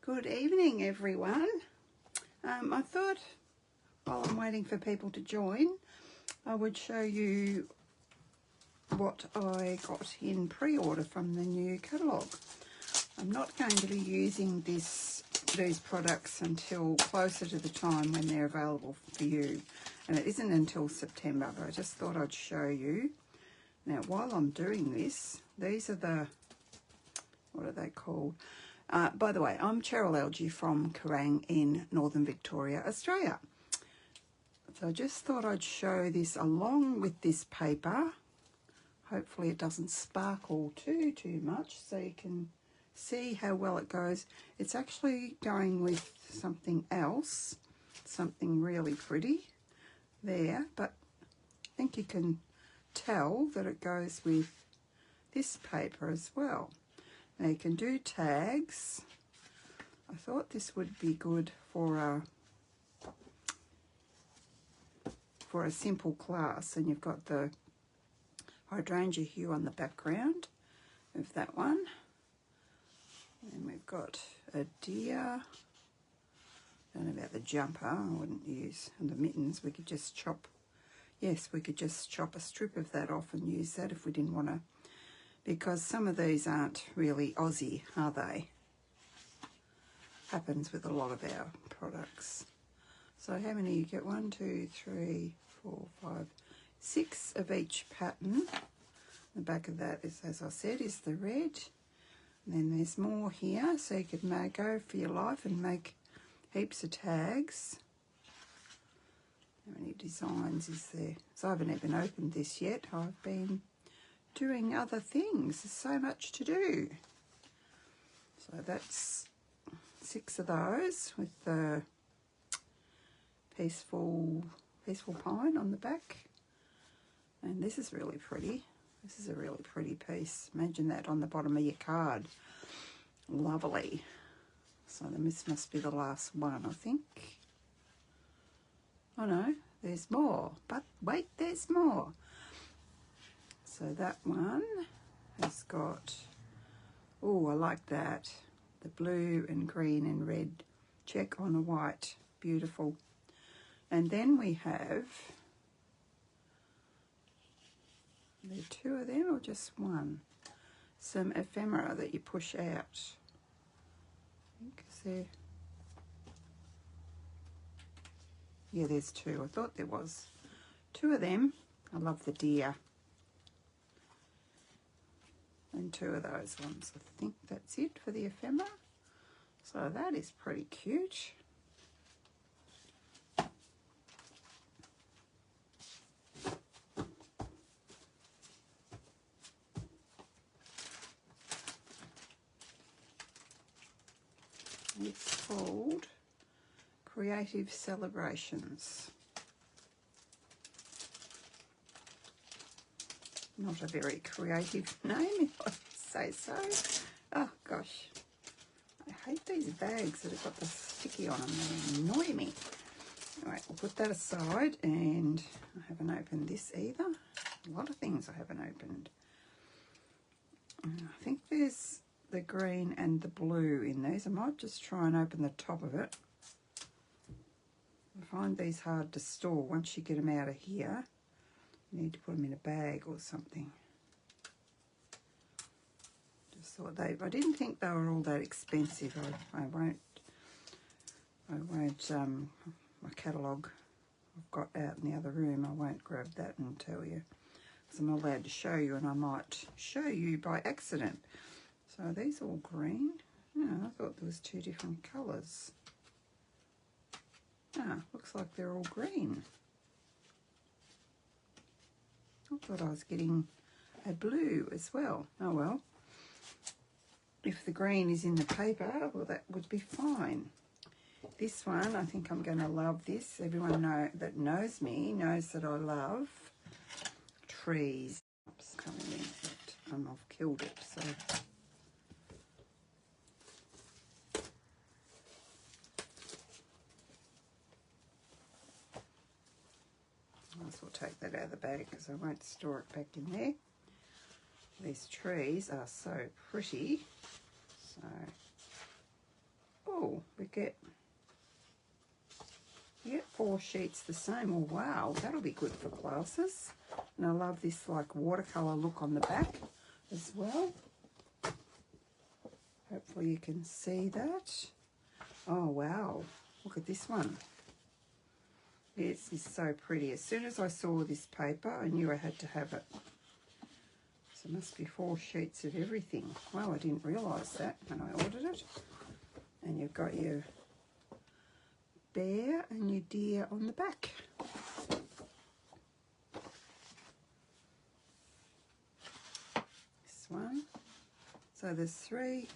Good evening, everyone. I thought while I'm waiting for people to join, I would show you what I got in pre-order from the new catalogue. I'm not going to be using these products until closer to the time when they're available for you, and it isn't until September, but I just thought I'd show you. Now, while I'm doing this, these are the, what are they called? By the way, I'm Cheryl Algie from Kerrang in Northern Victoria, Australia. So I just thought I'd show this along with this paper. Hopefully it doesn't sparkle too much so you can see how well it goes. It's actually going with something else, something really pretty there, but I think you can tell that it goes with this paper as well. Now you can do tags. I thought this would be good for a simple class, and you've got the hydrangea hue on the background of that one. And we've got a deer. Don't know about the jumper, I wouldn't use, and the mittens. We could just chop, yes, we could just chop a strip of that off and use that if we didn't want to, because some of these aren't really Aussie, are they? Happens with a lot of our products. So how many you get? 1, 2, 3, 4, 5, 6 of each pattern. The back of that is, as I said, is the red. And then there's more here, so you could go for your life and make heaps of tags. How many designs is there? So I haven't even opened this yet. I've been doing other things. There's so much to do. So that's 6 of those with the peaceful pine on the back. And this is really pretty. This is a really pretty piece. Imagine that on the bottom of your card. Lovely. So this must be the last one, I think. Oh no, there's more. But wait, there's more. So that one has got, oh, I like that. The blue and green and red check on a white. Beautiful. And then we have, are there 2 of them or just one? Some ephemera that you push out. I think is there, yeah, there's 2. I thought there was 2 of them. I love the deer. And 2 of those ones. I think that's it for the ephemera. So that is pretty cute. It's called Creative Celebrations. Not a very creative name, if I say so. Oh gosh, I hate these bags that have got the sticky on them. They annoy me. Alright, we'll put that aside, and I haven't opened this either. A lot of things I haven't opened. I think there's the green and the blue in these. I might just try and open the top of it. I find these hard to store. Once you get them out of here, you need to put them in a bag or something. Just thought I didn't think they were all that expensive. I won't, my catalogue I've got out in the other room, I won't grab that and tell you, because I'm not allowed to show you, and I might show you by accident. So are these all green? Yeah, I thought there was 2 different colours. Ah, looks like they're all green. I thought I was getting a blue as well. Oh well. If the green is in the paper, well, that would be fine. This one, I think I'm going to love this. Everyone that knows me knows that I love trees. Oops, coming in, but I've killed it, so. I might as well take that out of the bag because I won't store it back in there. These trees are so pretty. So, oh, get 4 sheets the same. Oh wow, that'll be good for classes. And I love this like watercolour look on the back as well. Hopefully you can see that. Oh wow, look at this one. This is so pretty. As soon as I saw this paper, I knew I had to have it. So it must be 4 sheets of everything. Well, I didn't realise that when I ordered it. And you've got your bear and your deer on the back. This one. So there's three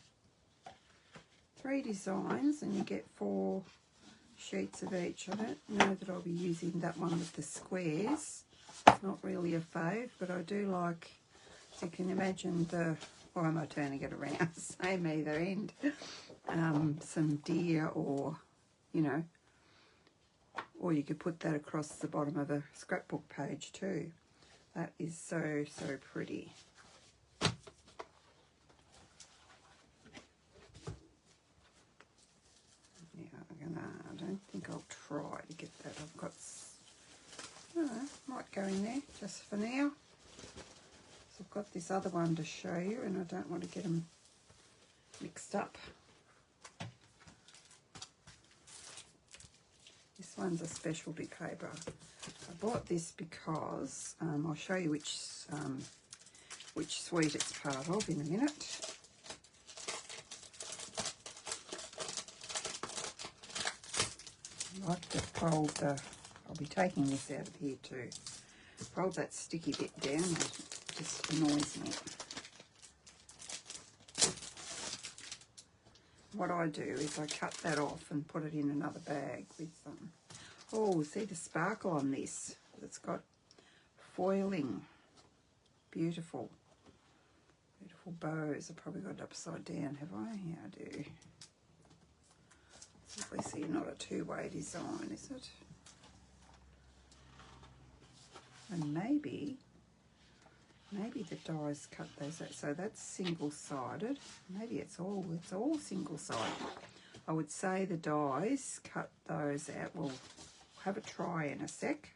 designs and you get 4 sheets of each. I don't know that I'll be using that one with the squares. It's not really a fave, but I do like, as you can imagine, why am I turning it around? Same either end. Some deer, or, you know, or you could put that across the bottom of a scrapbook page too. That is so, so pretty. I don't think I'll try to get that. I've got, I don't know, might go in there just for now. So I've got this other one to show you and I don't want to get them mixed up. This one's a specialty paper. I bought this because, I'll show you which suite it's part of in a minute. I like to fold I'll be taking this out of here too. Fold that sticky bit down, it just annoys me. What I do is I cut that off and put it in another bag with some. Oh, see the sparkle on this? It's got foiling. Beautiful. Beautiful bows. I probably got it upside down, have I? Yeah, I do. It's obviously not a two-way design, is it? And maybe the dies cut those out. So that's single-sided. Maybe it's all single-sided. I would say the dies cut those out. We'll have a try in a sec.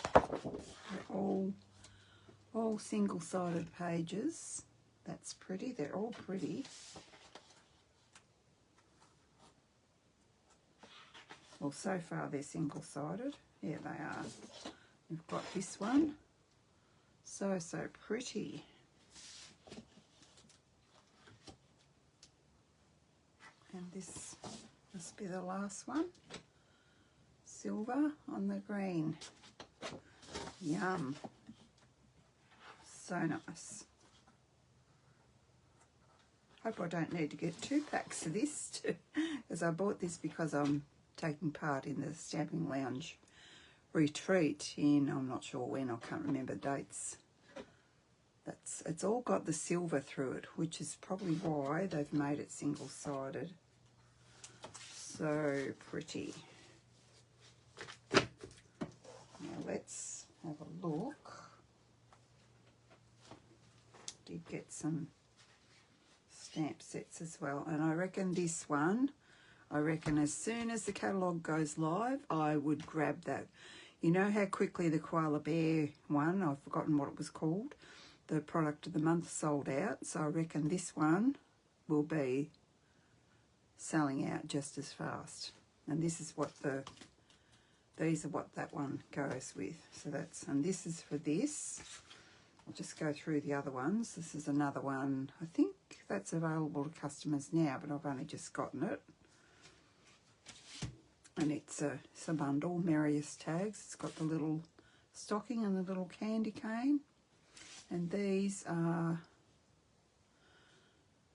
They're all single-sided pages. That's pretty. They're all pretty. Well, so far they're single-sided. Yeah, they are. We've got this one. So pretty. And this must be the last one. Silver on the green. Yum. So nice. Hope I don't need to get 2 packs of this too, because I bought this because I'm taking part in the Stamping Lounge retreat in, I'm not sure when, I can't remember dates. It's all got the silver through it, which is probably why they've made it single-sided. So pretty. Now let's have a look. Did get some stamp sets as well, and I reckon this one, as soon as the catalogue goes live, I would grab that. You know how quickly the Koala Bear one, I've forgotten what it was called, the product of the month, sold out. So I reckon this one will be selling out just as fast. And this is what these are what that one goes with. So and this is for this. I'll just go through the other ones. This is another one. I think that's available to customers now, but I've only just gotten it. And it's a bundle, Merriest tags. It's got the little stocking and the little candy cane. And these are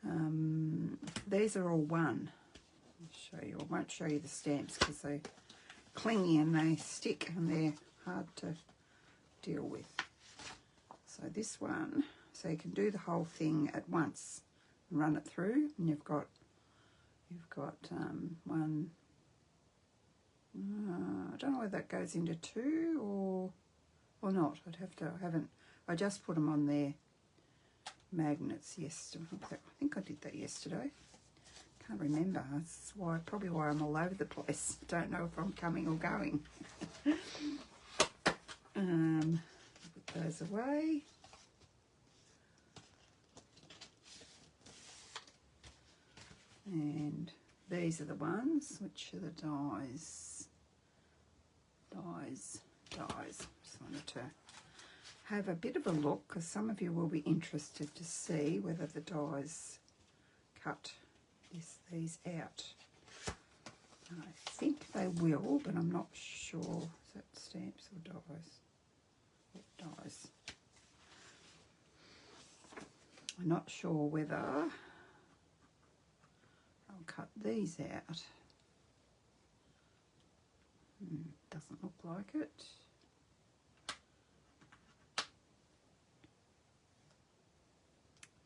all one. I'll show you. I won't show you the stamps because they're clingy and they stick and they're hard to deal with. So this one, so you can do the whole thing at once and run it through, and you've got one. I don't know whether that goes into 2 or not. I haven't. I just put them on there magnets yesterday. I think I did that yesterday. Can't remember. That's why, probably why I'm all over the place. Don't know if I'm coming or going. Put those away. And these are the ones, which are the dies. Just wanted to have a bit of a look, because some of you will be interested to see whether the dies cut these out. I think they will, but I'm not sure. Is that stamps or dies? Yep, dies. I'm not sure whether I'll cut these out. Doesn't look like it.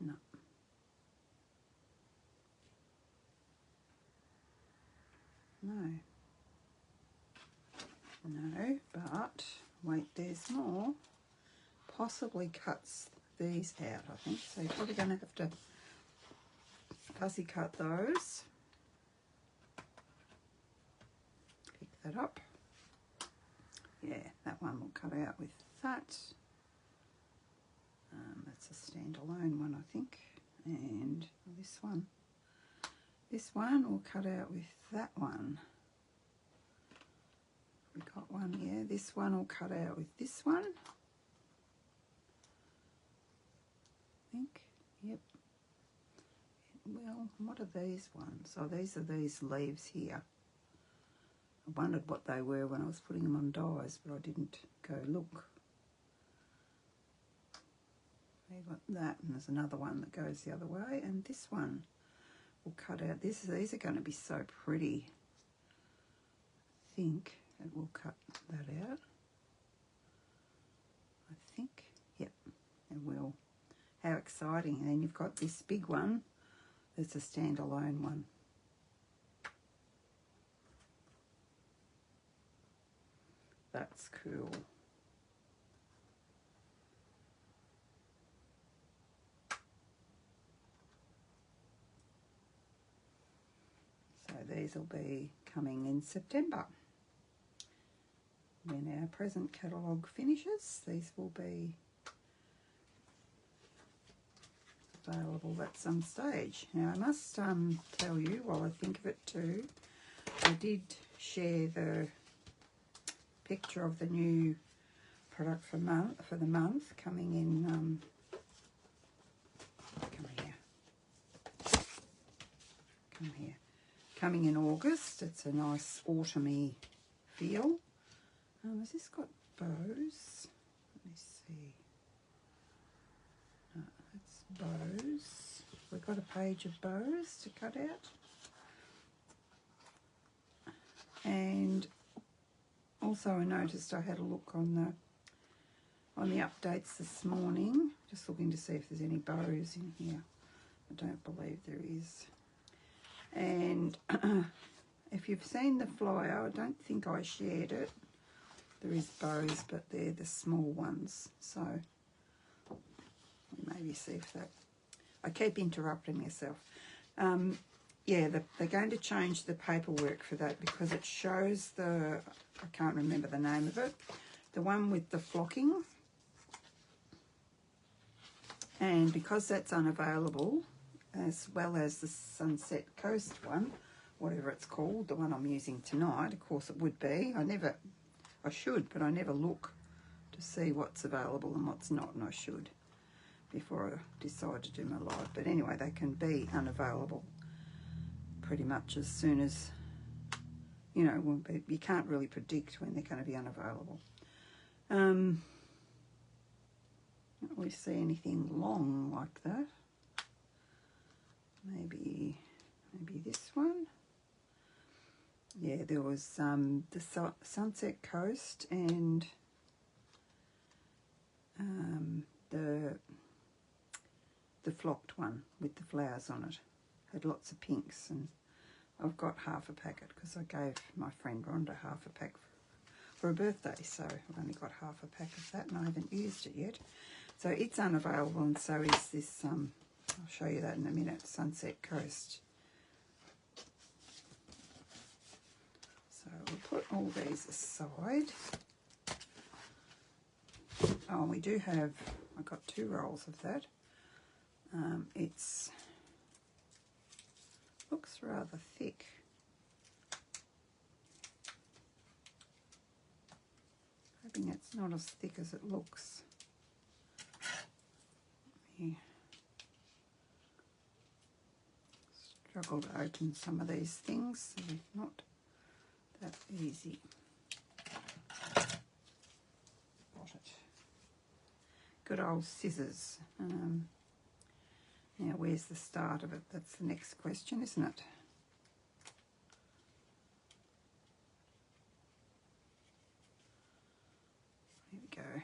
No. No, but wait, there's more. Possibly cuts these out, I think. So you're probably going to have to fussy cut those. Pick that up. Yeah, that one will cut out with that. That's a standalone one, I think. And this one will cut out with that one. We got one, yeah. This one will cut out with this one. I think, yep. Well, what are these ones? Oh, these are these leaves here. I wondered what they were when I was putting them on dies, but I didn't go look. They got that, and there's another one that goes the other way, and this one will cut out. These are going to be so pretty. I think it will cut that out. I think, yep, it will. How exciting. And then you've got this big one. That's a standalone one. That's cool. So these will be coming in September. When our present catalogue finishes, these will be available at some stage. Now I must tell you, while I think of it too, I did share the picture of the new product for the month coming in. Come here. Coming in August. It's a nice autumny feel. Has this got bows? Let me see. It's bows. We've got a page of bows to cut out. And also I noticed I had a look on the updates this morning, just looking to see if there's any bows in here. I don't believe there is. And if you've seen the flyer, I don't think I shared it. There is bows, but they're the small ones. So maybe see if that... I keep interrupting myself. Yeah, they're going to change the paperwork for that because it shows the... I can't remember the name of it. The one with the flocking. And because that's unavailable, as well as the Sunset Coast one, whatever it's called, the one I'm using tonight, of course it would be. I should, but I never look to see what's available and what's not, and I should before I decide to do my live. But anyway, they can be unavailable pretty much as soon as, you know, you can't really predict when they're going to be unavailable. Don't really see anything long like that. Maybe this one. Yeah, there was the Sunset Coast and the flocked one with the flowers on it. Had lots of pinks, and I've got half a packet because I gave my friend Rhonda half a pack for her birthday, so I've only got half a pack of that and I haven't used it yet. So it's unavailable, and so is this, I'll show you that in a minute, Sunset Coast. So we'll put all these aside. Oh, we do have, I've got 2 rolls of that. It's, looks rather thick. Hoping it's not as thick as it looks. Struggle to open some of these things, so they're not that easy. Got it. Good old scissors. Now, where's the start of it? That's the next question, isn't it? Here we go.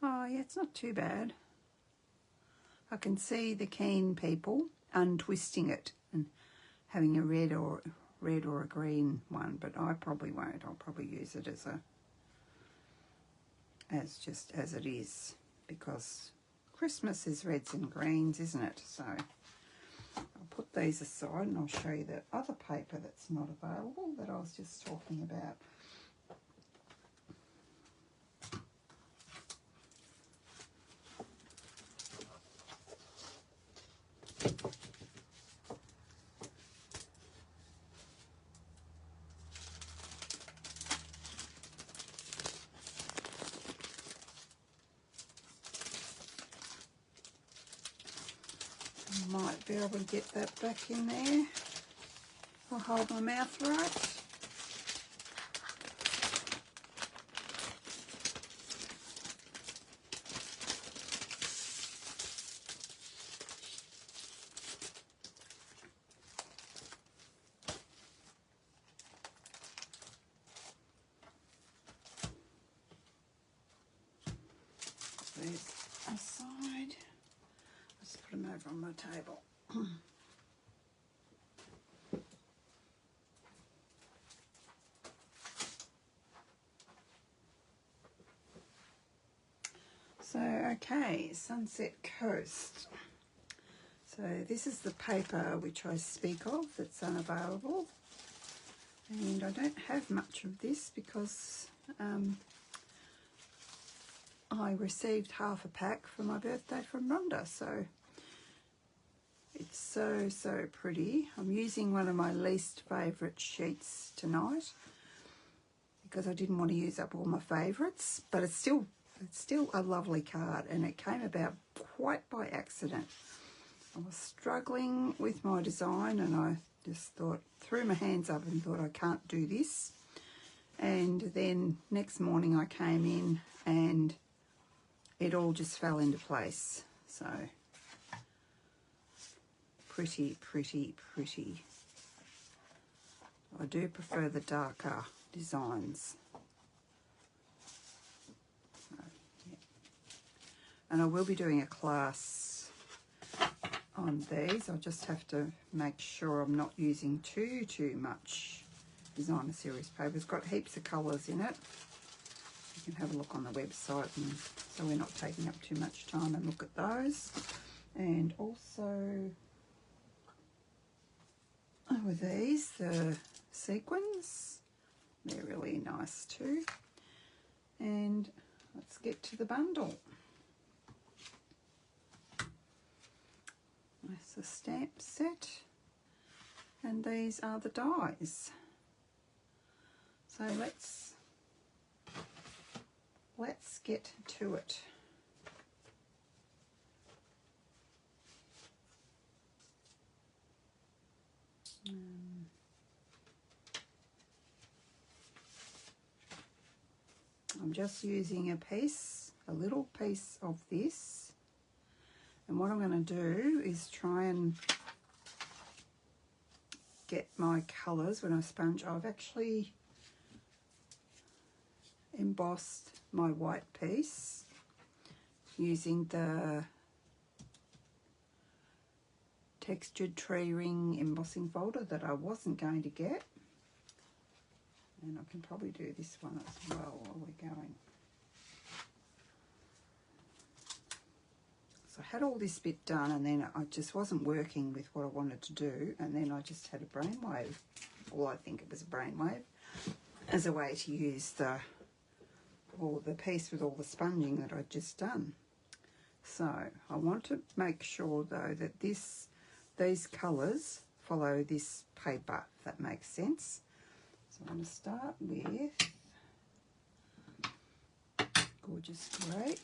Oh, yeah, it's not too bad. I can see the keen people untwisting it and having a red or a green one, but I probably won't. I'll probably use it as just as it is, because Christmas is reds and greens, isn't it? So I'll put these aside and I'll show you the other paper that's not available that I was just talking about. Might be able to get that back in there. I'll hold my mouth right. These aside. Let's put them over on my table. So, okay, Sunset Coast. So this is the paper which I speak of that's unavailable. And I don't have much of this because I received half a pack for my birthday from Rhonda. So it's so pretty. I'm using one of my least favourite sheets tonight because I didn't want to use up all my favourites, but it's still a lovely card, and it came about quite by accident. I was struggling with my design and I just threw my hands up and thought, I can't do this. And then next morning I came in and it all just fell into place. So pretty. I do prefer the darker designs. So, yeah. And I will be doing a class on these. I'll just have to make sure I'm not using too much Designer Series paper. It's got heaps of colours in it. You can have a look on the website, and so we're not taking up too much time and look at those. And also with these, the sequins, they're really nice too. And let's get to the bundle. That's the stamp set, and these are the dies. So let's get to it. I'm just using a little piece of this, and what I'm going to do is try and get my colours when I sponge. I've actually embossed my white piece using the textured tree ring embossing folder that I wasn't going to get. And I can probably do this one as well while we're going. had all this bit done, and then I just wasn't working with what I wanted to do, and then I just had a brainwave, or I think it was a brainwave, as a way to use the piece with all the sponging that I'd just done. So I want to make sure though that these colours follow this paper, if that makes sense. So I'm going to start with Gorgeous Grape.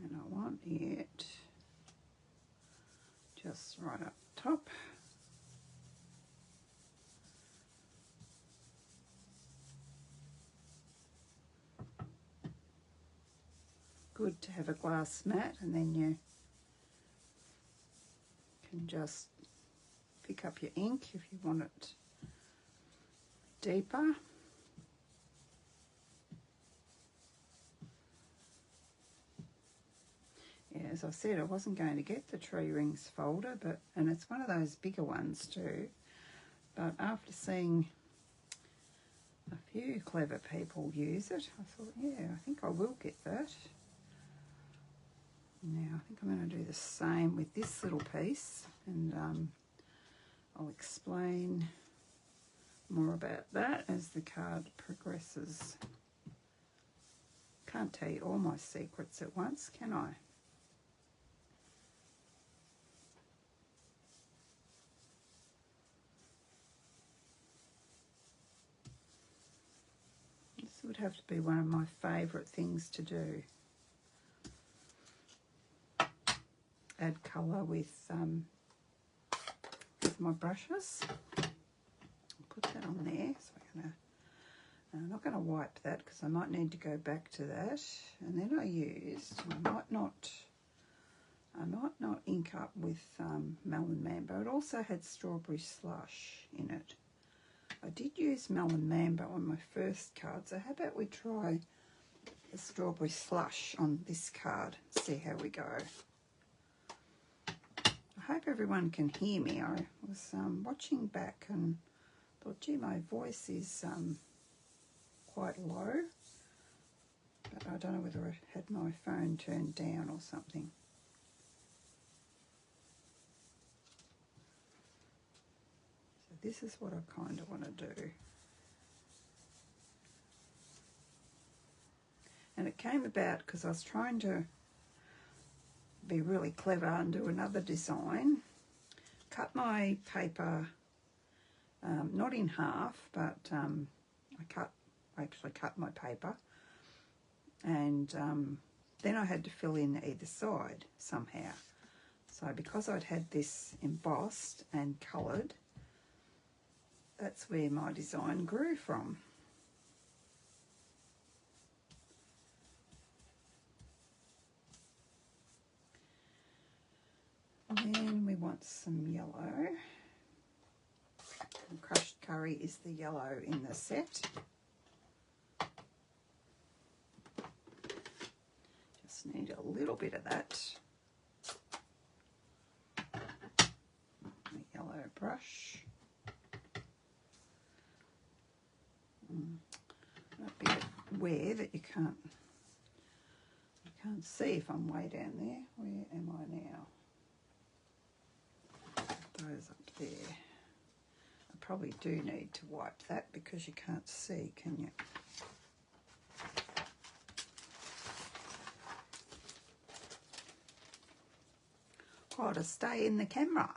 And I want it just right up top. Good to have a glass mat, and then you can just pick up your ink if you want it deeper. Yeah, as I said, I wasn't going to get the tree rings folder, and it's one of those bigger ones too. But after seeing a few clever people use it, I thought, yeah, I think I will get that. Now, I think I'm going to do the same with this little piece, and I'll explain more about that as the card progresses. Can't tell you all my secrets at once, can I? This would have to be one of my favourite things to do. Add colour with my brushes. I'll put that on there. So I'm not going to wipe that because I might need to go back to that. And then I might not ink up with Melon Mambo. It also had Strawberry Slush in it. I did use Melon Mambo on my first card, so how about we try the Strawberry Slush on this card and see how we go. I hope everyone can hear me. I was watching back and thought, gee, my voice is quite low, but I don't know whether I had my phone turned down or something. So this is what I kind of want to do. And it came about because I was trying to be really clever and do another design. Cut my paper, not in half, but I actually cut my paper, and then I had to fill in either side somehow. So because I'd had this embossed and coloured, that's where my design grew from. And then we want some yellow. And crushed curry is the yellow in the set. Just need a little bit of that. A yellow brush. A bit aware that you can't see if I'm way down there. Where am I now? Those up there. I probably do need to wipe that because you can't see, can you? Oh, to stay in the camera.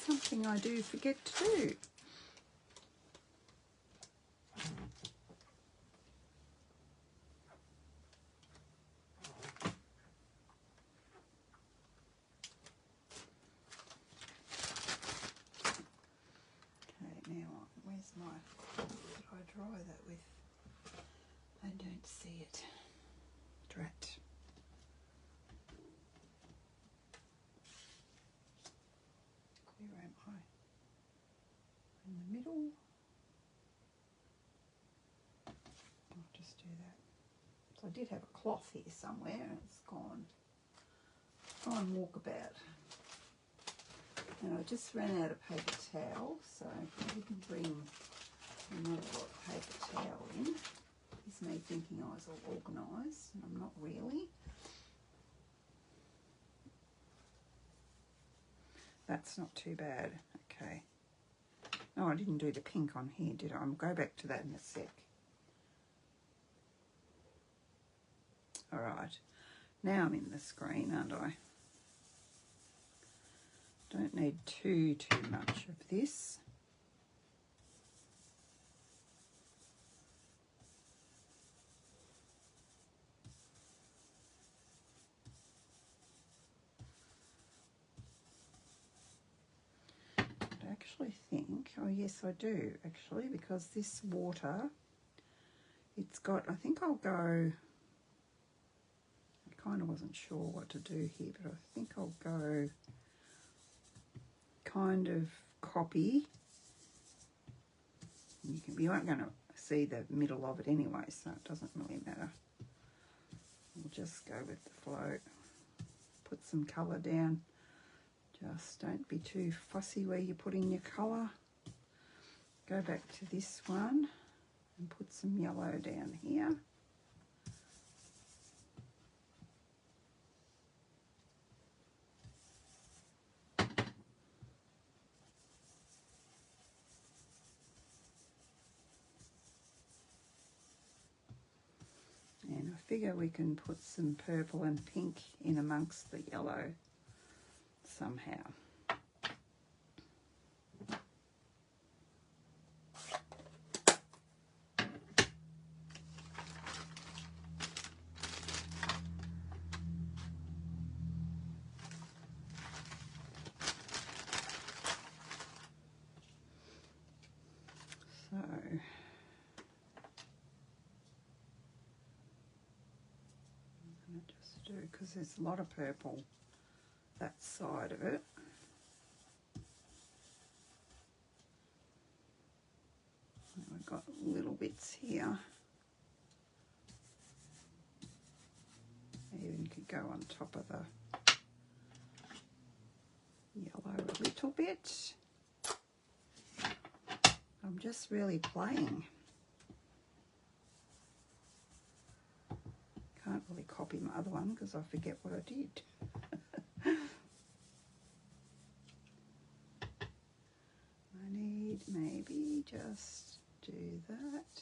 Something I do forget to do. Did I dry that with? I don't see it. Drat. Where am I? In the middle. I'll just do that. So did have a cloth here somewhere and it's gone. Try and walk about. And I just ran out of paper towel, so I didn't bring another lot of paper towel in. It's me thinking I was all organised, and I'm not really. That's not too bad. Okay. No, I didn't do the pink on here, did I? I'll go back to that in a sec. All right. Now I'm in the screen, aren't I? Don't need too much of this. I actually think, oh yes I do actually, because this water, it's got, I think I'll go, I kind of wasn't sure what to do here, but I think I'll go kind of copy. You aren't going to see the middle of it anyway, so it doesn't really matter. We'll just go with the flow. Put some colour down. Just don't be too fussy where you're putting your colour. Go back to this one and put some yellow down here. And I figure we can put some purple and pink in amongst the yellow somehow. So just do, because there's a lot of purple that side of it. And we've got little bits here. Even could go on top of the yellow a little bit. I'm just really playing. Can't really copy my other one because I forget what I did. I need maybe just do that.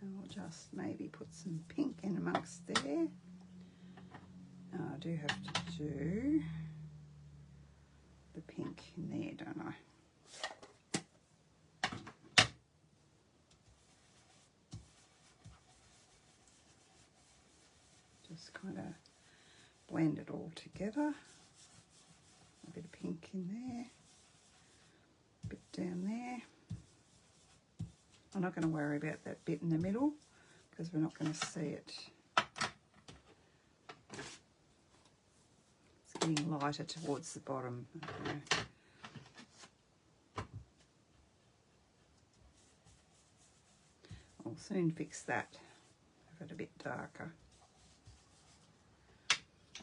And we'll just maybe put some pink in amongst there. I do have to do the pink in there, don't I? Just kind of blend it all together. A bit of pink in there, a bit down there. I'm not going to worry about that bit in the middle because we're not going to see it. It's getting lighter towards the bottom. Okay. I'll soon fix that, have it a bit darker.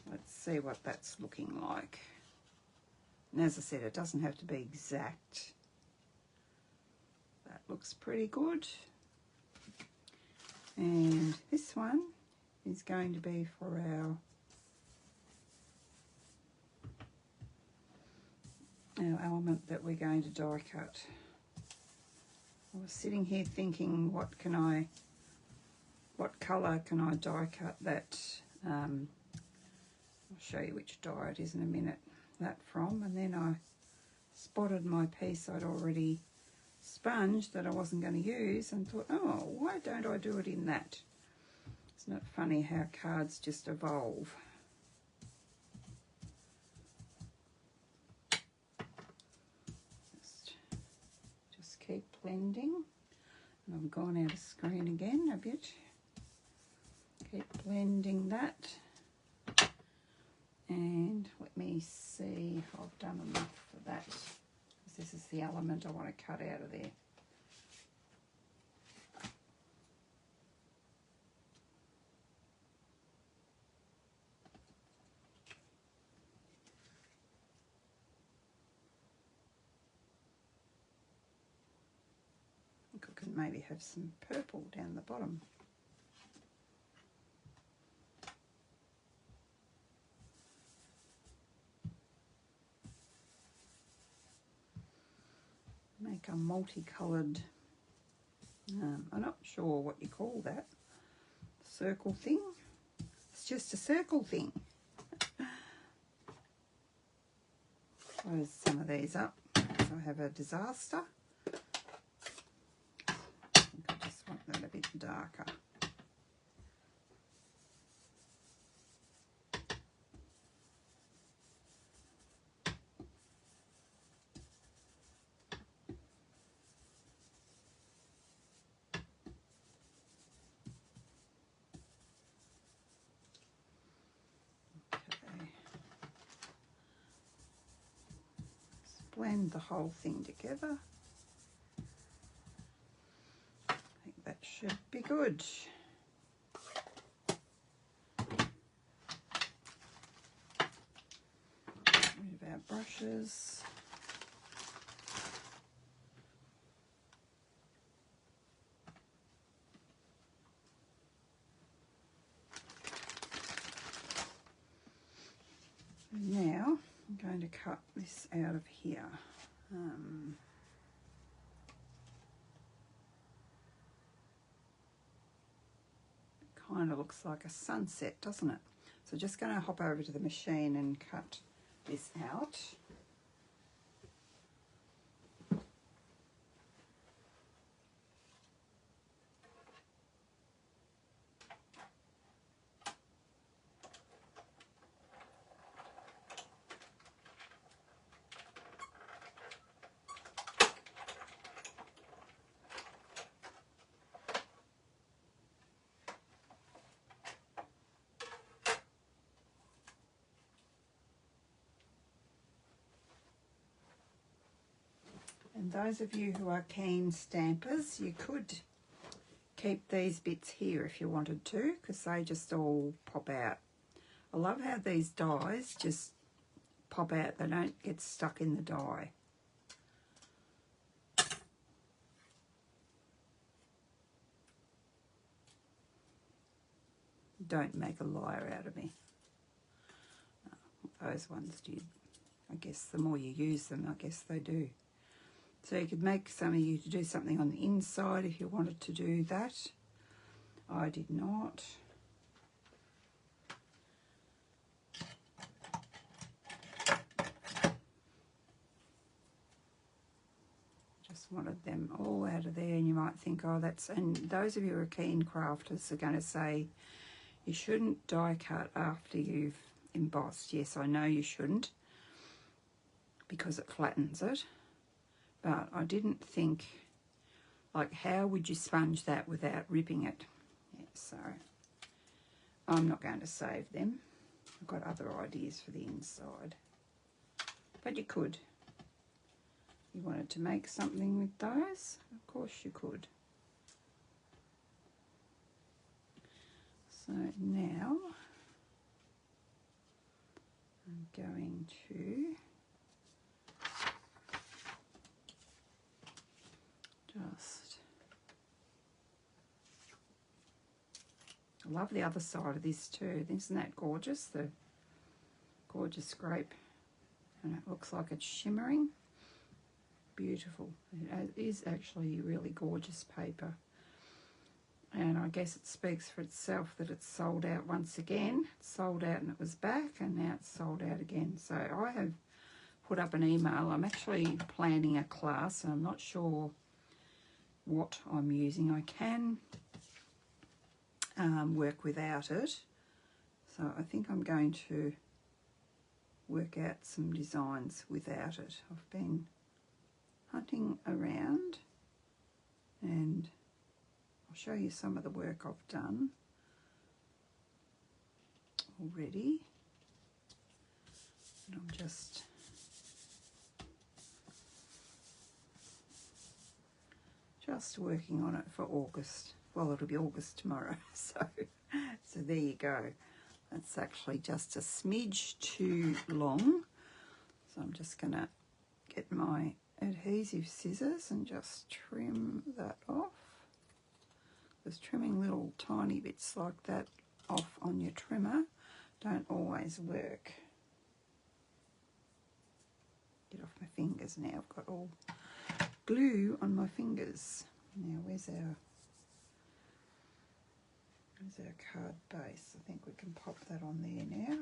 Let's see what that's looking like. And as I said, it doesn't have to be exact. That looks pretty good. And this one is going to be for our element that we're going to die cut. I was sitting here thinking, what colour can I die cut that? I'll show you which dye it is in a minute. That from, and then I spotted my piece I'd already sponged that I wasn't going to use and thought, oh, why don't I do it in that? Isn't it funny how cards just evolve? Just keep blending. And I've gone out of screen again a bit. Keep blending that. And let me see if I've done enough for that, because this is the element I want to cut out of there. and maybe have some purple down the bottom. Make a multicoloured, I'm not sure what you call that, circle thing. It's just a circle thing. Close some of these up so I have a disaster. I think I just want that a bit darker. Blend the whole thing together. I think that should be good. Rid of our brushes. And now I'm going to cut this out of here. Kind of looks like a sunset, doesn't it? So just going to hop over to the machine and cut this out. And those of you who are keen stampers, you could keep these bits here if you wanted to, because they just all pop out. I love how these dies just pop out. They don't get stuck in the die. Don't make a liar out of me. Those ones did. I guess the more you use them, I guess they do. So you could make some of you to do something on the inside if you wanted to do that. I did not. Just wanted them all out of there, and you might think, oh, that's... And those of you who are keen crafters are going to say, you shouldn't die cut after you've embossed. Yes, I know you shouldn't, because it flattens it. But I didn't think, like, how would you sponge that without ripping it? Yeah, so I'm not going to save them. I've got other ideas for the inside. But you could. You wanted to make something with those? Of course you could. So now I'm going to just... I love the other side of this too. Isn't that gorgeous? The gorgeous scrape. And it looks like it's shimmering. Beautiful. It is actually really gorgeous paper. And I guess it speaks for itself that it's sold out once again. It's sold out and it was back, and now it's sold out again. So I have put up an email. I'm actually planning a class, and I'm not sure what I'm using. I can work without it. So I think I'm going to work out some designs without it. I've been hunting around, and I'll show you some of the work I've done already. And I'm just working on it for August. Well, it'll be August tomorrow, so there you go. That's actually just a smidge too long. So I'm just going to get my adhesive scissors and just trim that off. because trimming little tiny bits like that off on your trimmer don't always work. Get off my fingers now. I've got all glue on my fingers. Now where's our card base? I think we can pop that on there now.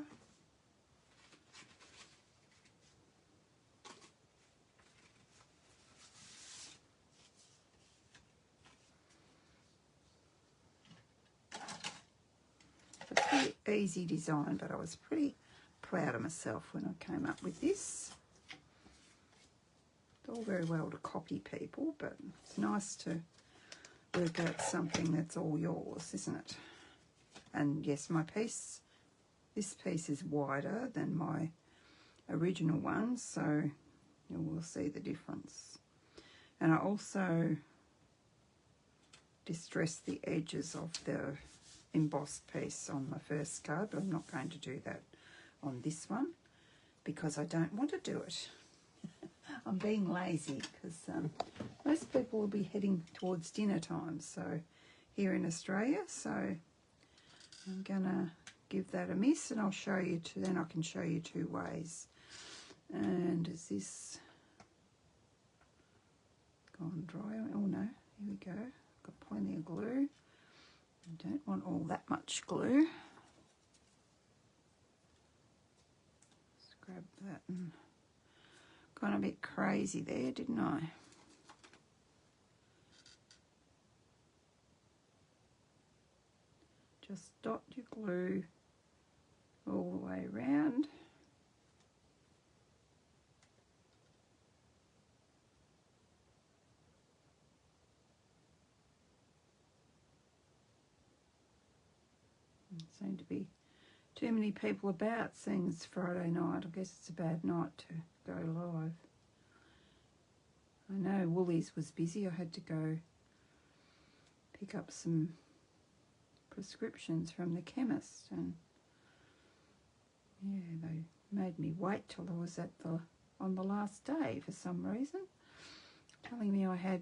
It's a pretty easy design, but I was pretty proud of myself when I came up with this. It's all very well to copy people, but it's nice to work out something that's all yours, isn't it? And yes, my piece, this piece is wider than my original one, so you will see the difference. And I also distressed the edges of the embossed piece on my first card, but I'm not going to do that on this one because I don't want to do it. I'm being lazy because most people will be heading towards dinner time, so here in Australia, so I'm gonna give that a miss, and I'll show you then I can show you two ways. And is this gone dry? Oh no, here we go. Got plenty of glue. I don't want all that much glue. Let's grab that and gone a bit crazy there, didn't I? Just dot your glue all the way around. There seem to be too many people about, seeing it's Friday night. I guess it's a bad night to go live. I know Woolies was busy. I had to go pick up some prescriptions from the chemist, and yeah, they made me wait till I was on the last day for some reason, telling me I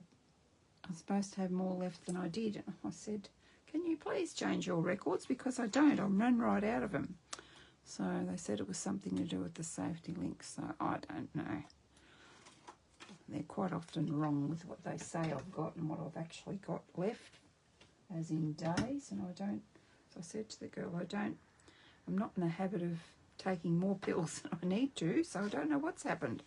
was supposed to have more left than I did. And I said, can you please change your records, because I don't, I'll run right out of them. So they said it was something to do with the safety link, so I don't know. They're quite often wrong with what they say I've got and what I've actually got left, as in days, and I don't, as I said to the girl, I'm not in the habit of taking more pills than I need to, so I don't know what's happened.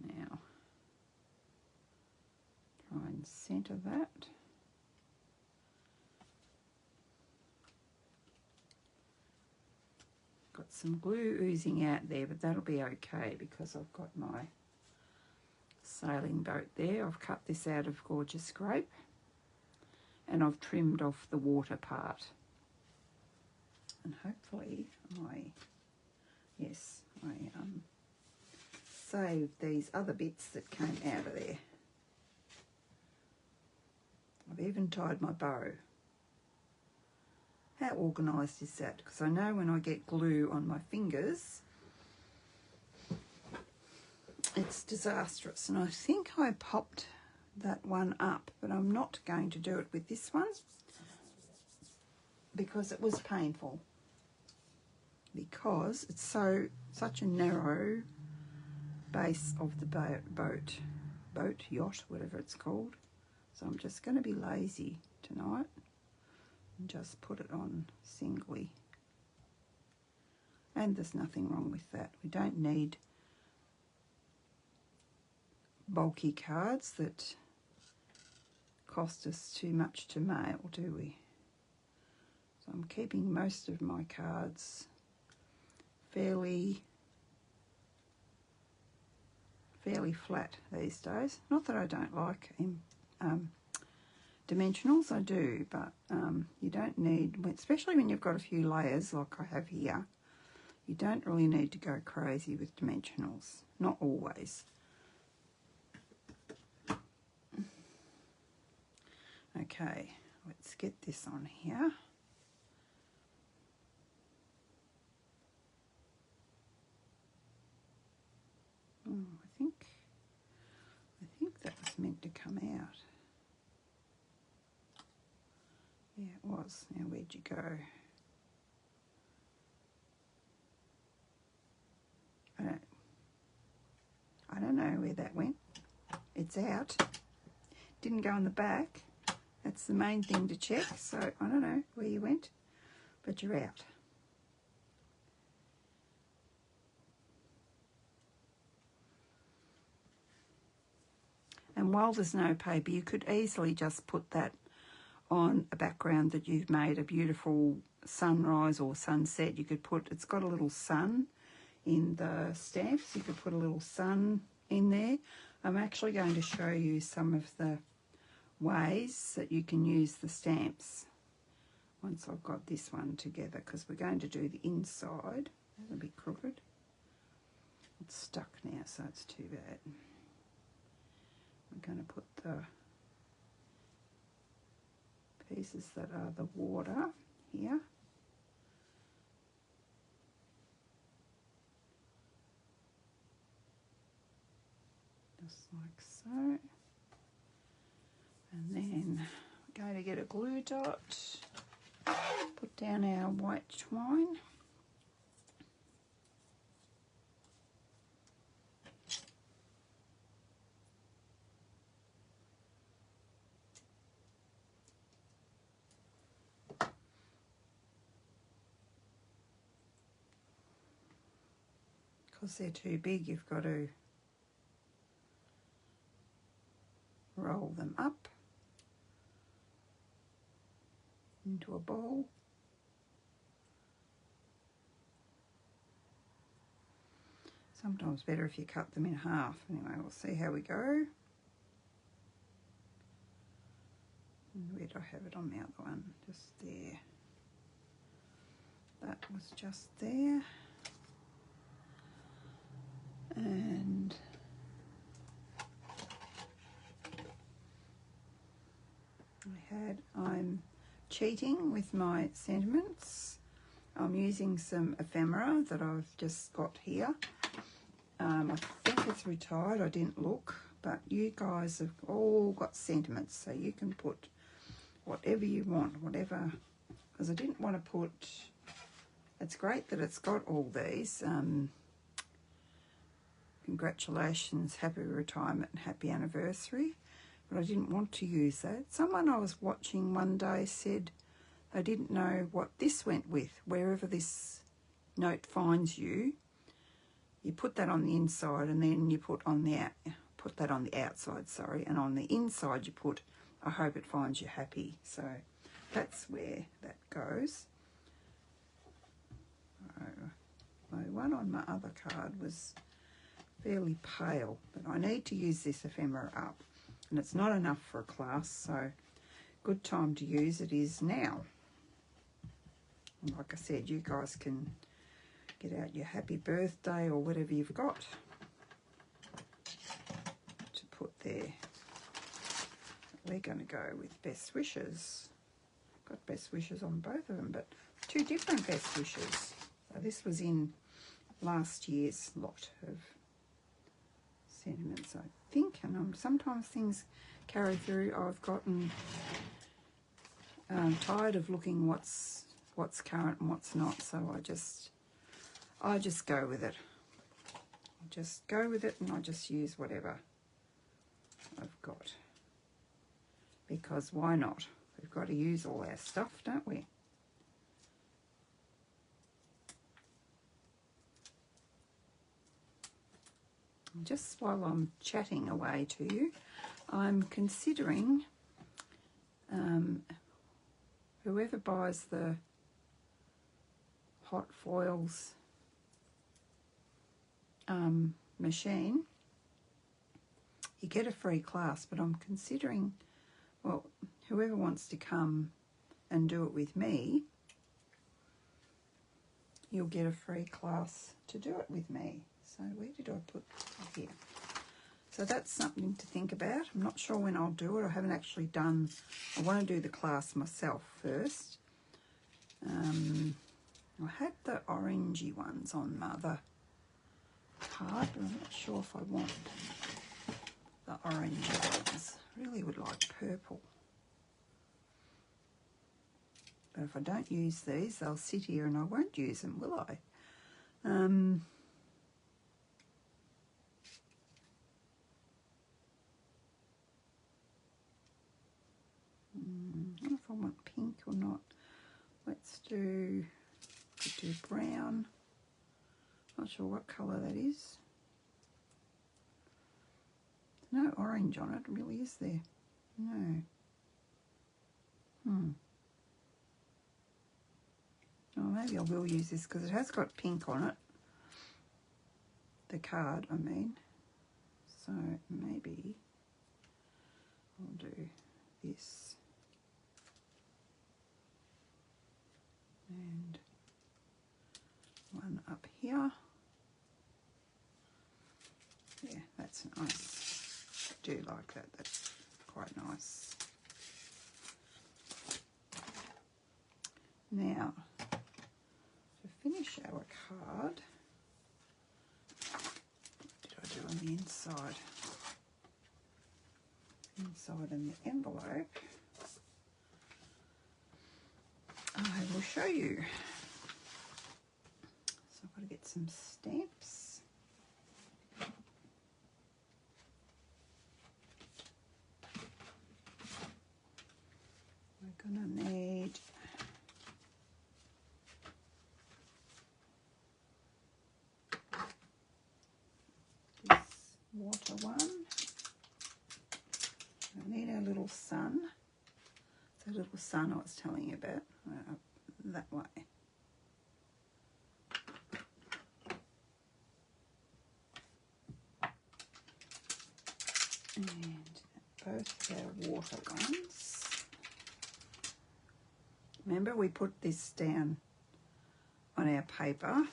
Now, try and centre that. Got some glue oozing out there, but that'll be okay because I've got my sailing boat there. I've cut this out of Gorgeous Grape and I've trimmed off the water part. And hopefully I saved these other bits that came out of there. I've even tied my bow. How organised is that? Because I know when I get glue on my fingers, it's disastrous. And I think I popped that one up, but I'm not going to do it with this one because it was painful. Because it's such a narrow base of the boat, yacht, whatever it's called. So I'm just going to be lazy tonight and just put it on singly. And there's nothing wrong with that. We don't need bulky cards that cost us too much to mail, do we? So I'm keeping most of my cards fairly flat these days. Not that I don't like dimensionals, I do, but you don't need, especially when you've got a few layers like I have here, you don't really need to go crazy with dimensionals. Not always. Okay, let's get this on here. I think that was come out. Yeah, it was. Now, where'd you go? I don't know where that went. It's out. Didn't go on the back. That's the main thing to check. So I don't know where you went, but you're out. And while there's no paper, you could easily just put that on a background that you've made a beautiful sunrise or sunset. You could put, it's got a little sun in the stamps. You could put a little sun in there. I'm actually going to show you some of the ways that you can use the stamps once I've got this one together, because we're going to do the inside. That'll be crooked. It's stuck now, so it's too bad. We're going to put the pieces that are the water here. Just like so. And then we're going to get a glue dot, put down our white twine. Because they're too big, you've got to roll them up into a bowl. Sometimes better if you cut them in half. Anyway, we'll see how we go. And where did I have it on the other one? Just there. That was just there. And I'm cheating with my sentiments. I'm using some ephemera that I've just got here. I think it's retired, I didn't look, but you guys have all got sentiments, so you can put whatever you want, whatever, because I didn't want to put, it's great that it's got all these, congratulations, happy retirement and happy anniversary, but I didn't want to use that. Someone I was watching one day said they didn't know what this went with. Wherever this note finds you, you put that on the inside, and then you put that on the outside, sorry, and on the inside you put, I hope it finds you happy. So that's where that goes. My one on my other card was fairly pale, but I need to use this ephemera up, and it's not enough for a class, so good time to use it is now. And like I said, you guys can get out your happy birthday or whatever you've got to put there. We're going to go with best wishes. Got best wishes on both of them, but two different best wishes. So this was in last year's lot of sentiments, I think, and sometimes things carry through. I've gotten tired of looking what's current and what's not, so I just go with it. I just go with it, and I just use whatever I've got, because why not? We've got to use all our stuff, don't we? Just while I'm chatting away to you, I'm considering whoever buys the hot foils machine, you get a free class, but I'm considering, well, whoever wants to come and do it with me, you'll get a free class to do it with me. So where did I put it? Here? So that's something to think about. I'm not sure when I'll do it. I haven't actually done, I want to do the class myself first. I had the orangey ones on my other card, but I'm not sure if I want the orange ones. Really would like purple. But if I don't use these, they'll sit here and I won't use them, will I? I don't know if I want pink or not. Let's do, could do brown. Not sure what colour that is. There's no orange on it, really, is there? No. Oh, maybe I will use this because it has got pink on it. The card, I mean. So maybe I'll do this. And one up here. Yeah, that's nice. I do like that. That's quite nice. Now, to finish our card, what did I do on the inside? Inside in the envelope, I will show you. So I've got to get some stamps. We're going to need this water one. I need our little sun. The little sun I was telling you about. That way. And both our water ones. Remember, we put this down on our paper.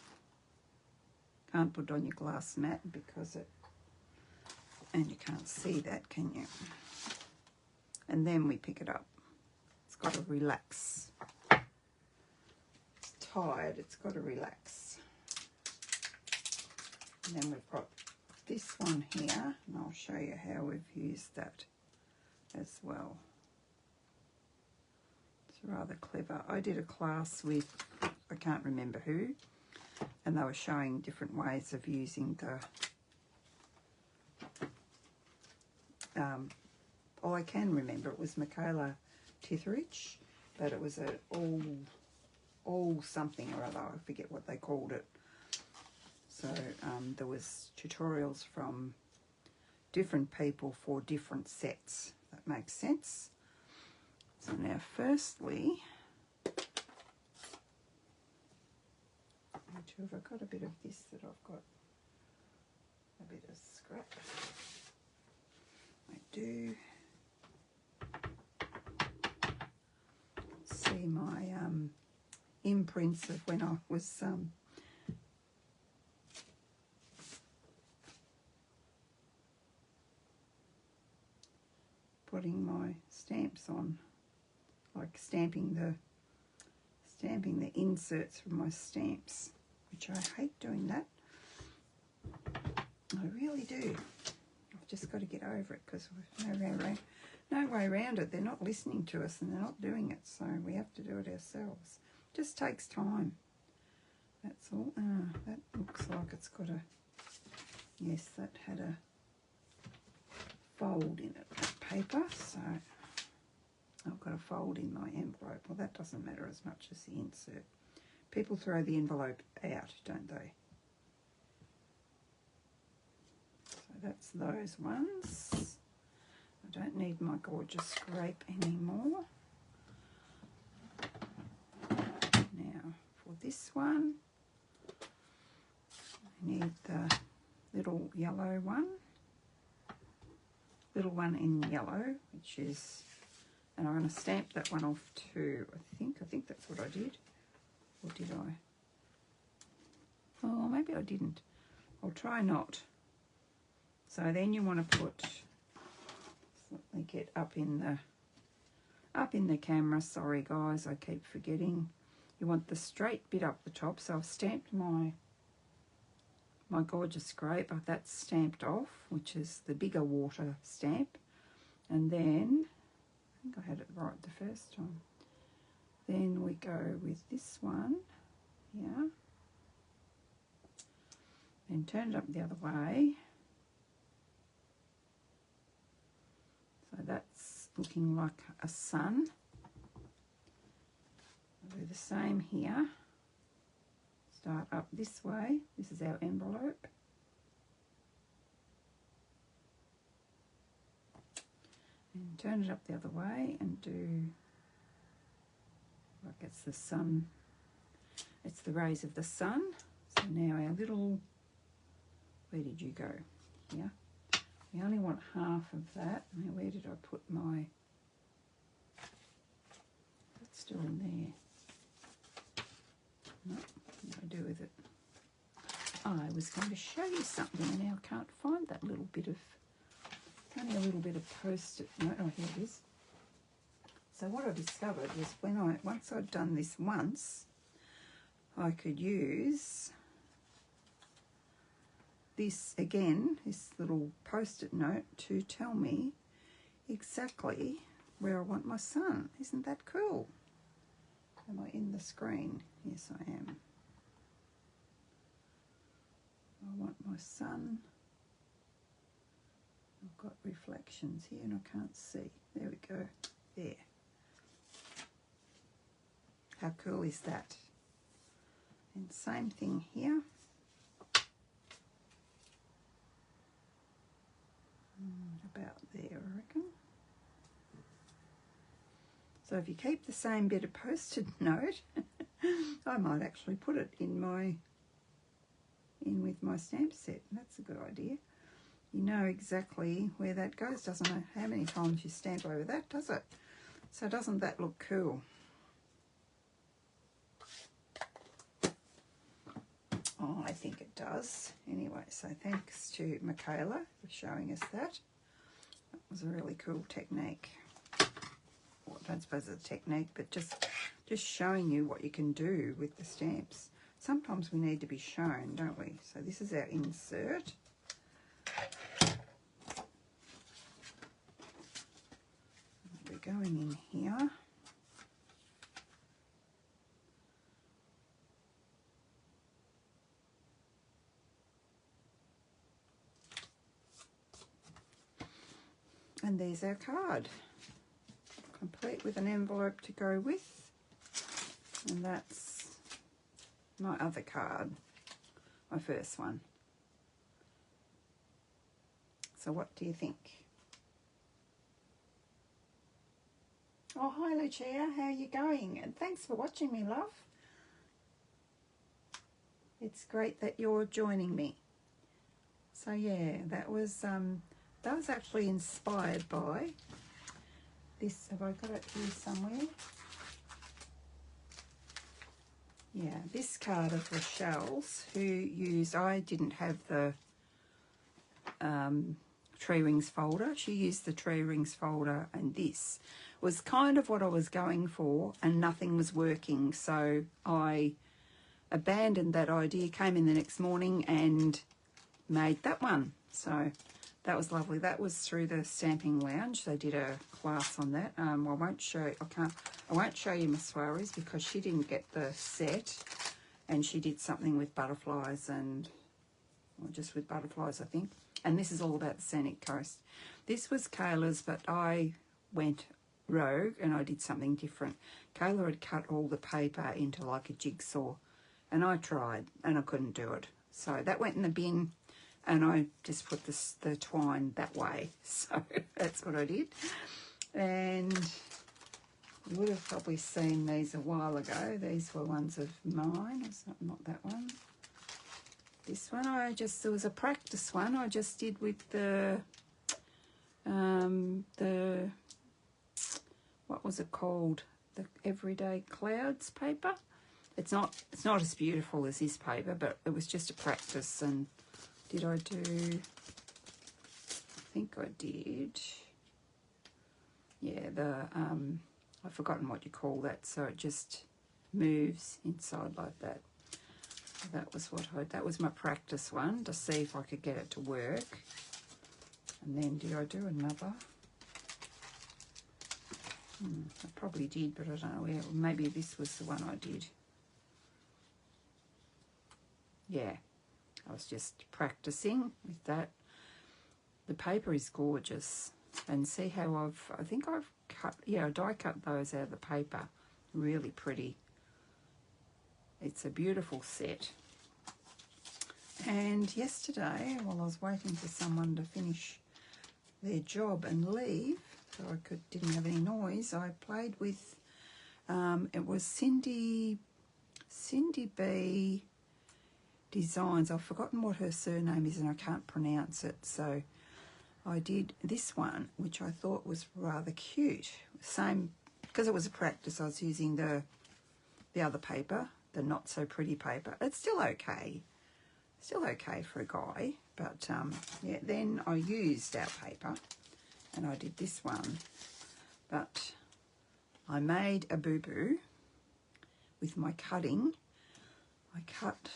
Can't put it on your glass mat because it, and you can't see that, can you? And then we pick it up. It's got to relax. It's tired, it's got to relax. And then we've got this one here, and I'll show you how we've used that as well. It's rather clever. I did a class with, I can't remember who, and they were showing different ways of using the, all I can remember, it was Michaela Tithridge, but it was a all something or other, I forget what they called it. So there was tutorials from different people for different sets. That makes sense. So now firstly, have I got a bit of this that I've got a bit of scrap? I do. See my imprints of when I was putting my stamps on, like stamping the inserts from my stamps, which I hate doing that. I really do. I've just got to get over it because there's no way around it. They're not listening to us and they're not doing it, so we have to do it ourselves. It just takes time. That's all. That looks like it's got a, yes, that had a fold in it, that paper, so I've got a fold in my envelope. Well, that doesn't matter as much as the insert. People throw the envelope out, don't they? So that's those ones. I don't need my gorgeous scrape anymore. Now, for this one, I need the little yellow one. Little one in yellow, which is, and I'm going to stamp that one off too, I think that's what I did. Or did I? Oh, maybe I didn't. I'll try not. So then you want to put, let me get up in the camera. Sorry guys, I keep forgetting. You want the straight bit up the top. So I've stamped my my gorgeous scrape, that's stamped off, which is the bigger water stamp. And then, I think I had it right the first time. Then we go with this one here. Then turn it up the other way. So that's looking like a sun. I'll do the same here. Start up this way. This is our envelope. And turn it up the other way and do like it's the sun. It's the rays of the sun. So now our little, where did you go? Here. We only want half of that. Now where did I put my, it's still in there. No, what do I do with it? I was going to show you something and now I can't find that little bit of, only a little bit of post-it note. Oh, here it is. So what I discovered was once I'd done this once, I could use this again, this little post-it note, to tell me exactly where I want my sun. Isn't that cool? Am I in the screen? Yes, I am. I want my sun. I've got reflections here and I can't see. There we go. There. How cool is that? And same thing here. About there, I reckon. So if you keep the same bit of post-it note, I might actually put it in with my stamp set. That's a good idea. You know exactly where that goes. Doesn't know how many times you stamp over that, does it? So doesn't that look cool? Oh, I think it does. Anyway, so thanks to Michaela for showing us that. That was a really cool technique. Well, I don't suppose it's a technique, but just showing you what you can do with the stamps. Sometimes we need to be shown, don't we? So this is our insert. We're going in here. And there's our card, complete with an envelope to go with. And that's my other card, my first one. So what do you think? Oh, hi Lucia, how are you going? And thanks for watching me, love. It's great that you're joining me. So yeah, that was actually inspired by this. Have I got it here somewhere? Yeah, this card of Rochelle's, who used, I didn't have the tree rings folder. She used the tree rings folder, and this was kind of what I was going for, and nothing was working. So I abandoned that idea, came in the next morning and made that one. So that was lovely. That was through the Stamping Lounge. They did a class on that. I won't show you my soirees because she didn't get the set, and she did something with butterflies and, or just with butterflies, I think. And this is all about the Scenic Coast. This was Kayla's, but I went rogue and I did something different. Kayla had cut all the paper into like a jigsaw, and I tried and I couldn't do it. So that went in the bin, and I just put the twine that way. So that's what I did. And you would have probably seen these a while ago. These were ones of mine. It's not that one. This one, there was a practice one I just did with the what was it called? The Everyday Clouds paper. It's not as beautiful as this paper, but it was just a practice. And did I do? I think I did. Yeah, I've forgotten what you call that. So it just moves inside like that. that was that was my practice one to see if I could get it to work. And then did I do another? I probably did, but I don't know where. Maybe this was the one I did. Yeah, I was just practicing with that. The paper is gorgeous. And see how I think I've cut, yeah, I die cut those out of the paper. Really pretty. It's a beautiful set. And yesterday, while I was waiting for someone to finish their job and leave, so I didn't have any noise, I played with, it was Cindy B Designs. I've forgotten what her surname is and I can't pronounce it, so I did this one, which I thought was rather cute. Same, because it was a practice, I was using the other paper, the not so pretty paper. It's still okay. Still okay for a guy, but yeah, then I used our paper and I did this one. But I made a boo-boo with my cutting. I cut,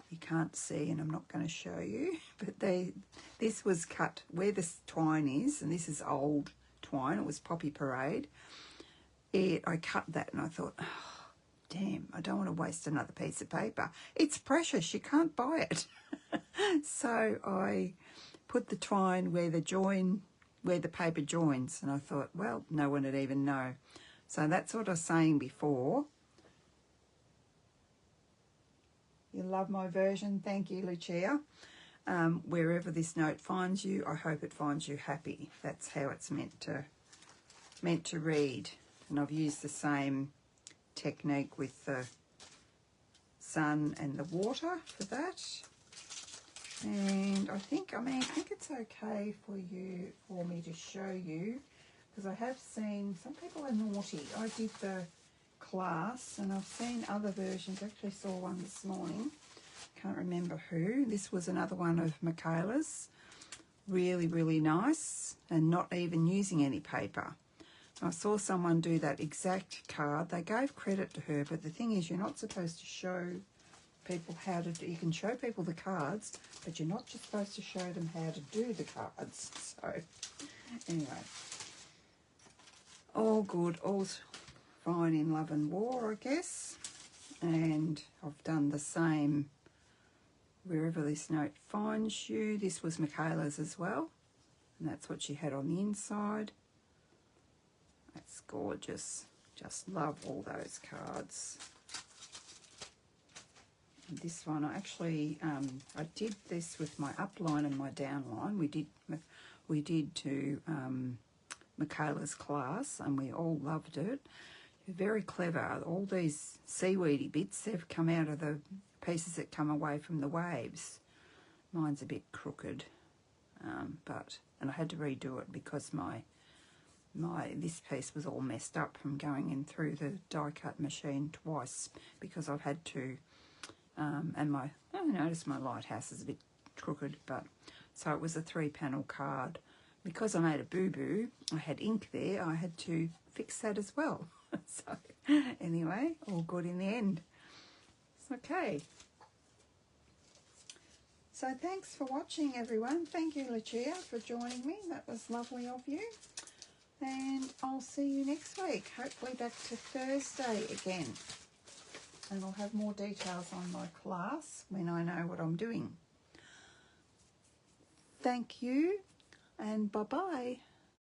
you can't see and I'm not going to show you, but this was cut where this twine is, and this is old twine, it was Poppy Parade. I cut that and I thought, oh, damn, I don't want to waste another piece of paper. It's precious, you can't buy it. So I put the twine where the paper joins, and I thought, well, no one would even know. So that's what I was saying before. You love my version. Thank you, Lucia. Wherever this note finds you, I hope it finds you happy. That's how it's meant to read. And I've used the same technique with the sun and the water for that. And I think it's okay for me to show you, because I have seen some people are naughty. I did the class and I've seen other versions. I actually saw one this morning. Can't remember who. This was another one of Michaela's. Really, really nice, and not even using any paper. I saw someone do that exact card. They gave credit to her, but the thing is, you're not supposed to show people how to do. You can show people the cards, but you're not just supposed to show them how to do the cards. So, anyway, all good, all's fine in love and war, I guess. And I've done the same wherever this note finds you. This was Michaela's as well, and that's what she had on the inside. That's gorgeous. Just love all those cards. And this one, I actually, I did this with my upline and my downline. We did to Michaela's class, and we all loved it. Very clever. All these seaweedy bits, they've come out of the pieces that come away from the waves. Mine's a bit crooked, and I had to redo it because this piece was all messed up from going in through the die cut machine twice, because I've had to, and I noticed my lighthouse is a bit crooked, but so it was a 3-panel card. Because I made a boo-boo, I had ink there, I had to fix that as well. So anyway, all good in the end. It's okay. So thanks for watching, everyone. Thank you, Lucia, for joining me. That was lovely of you. And I'll see you next week. Hopefully back to Thursday again. And I'll have more details on my class when I know what I'm doing. Thank you, and bye-bye.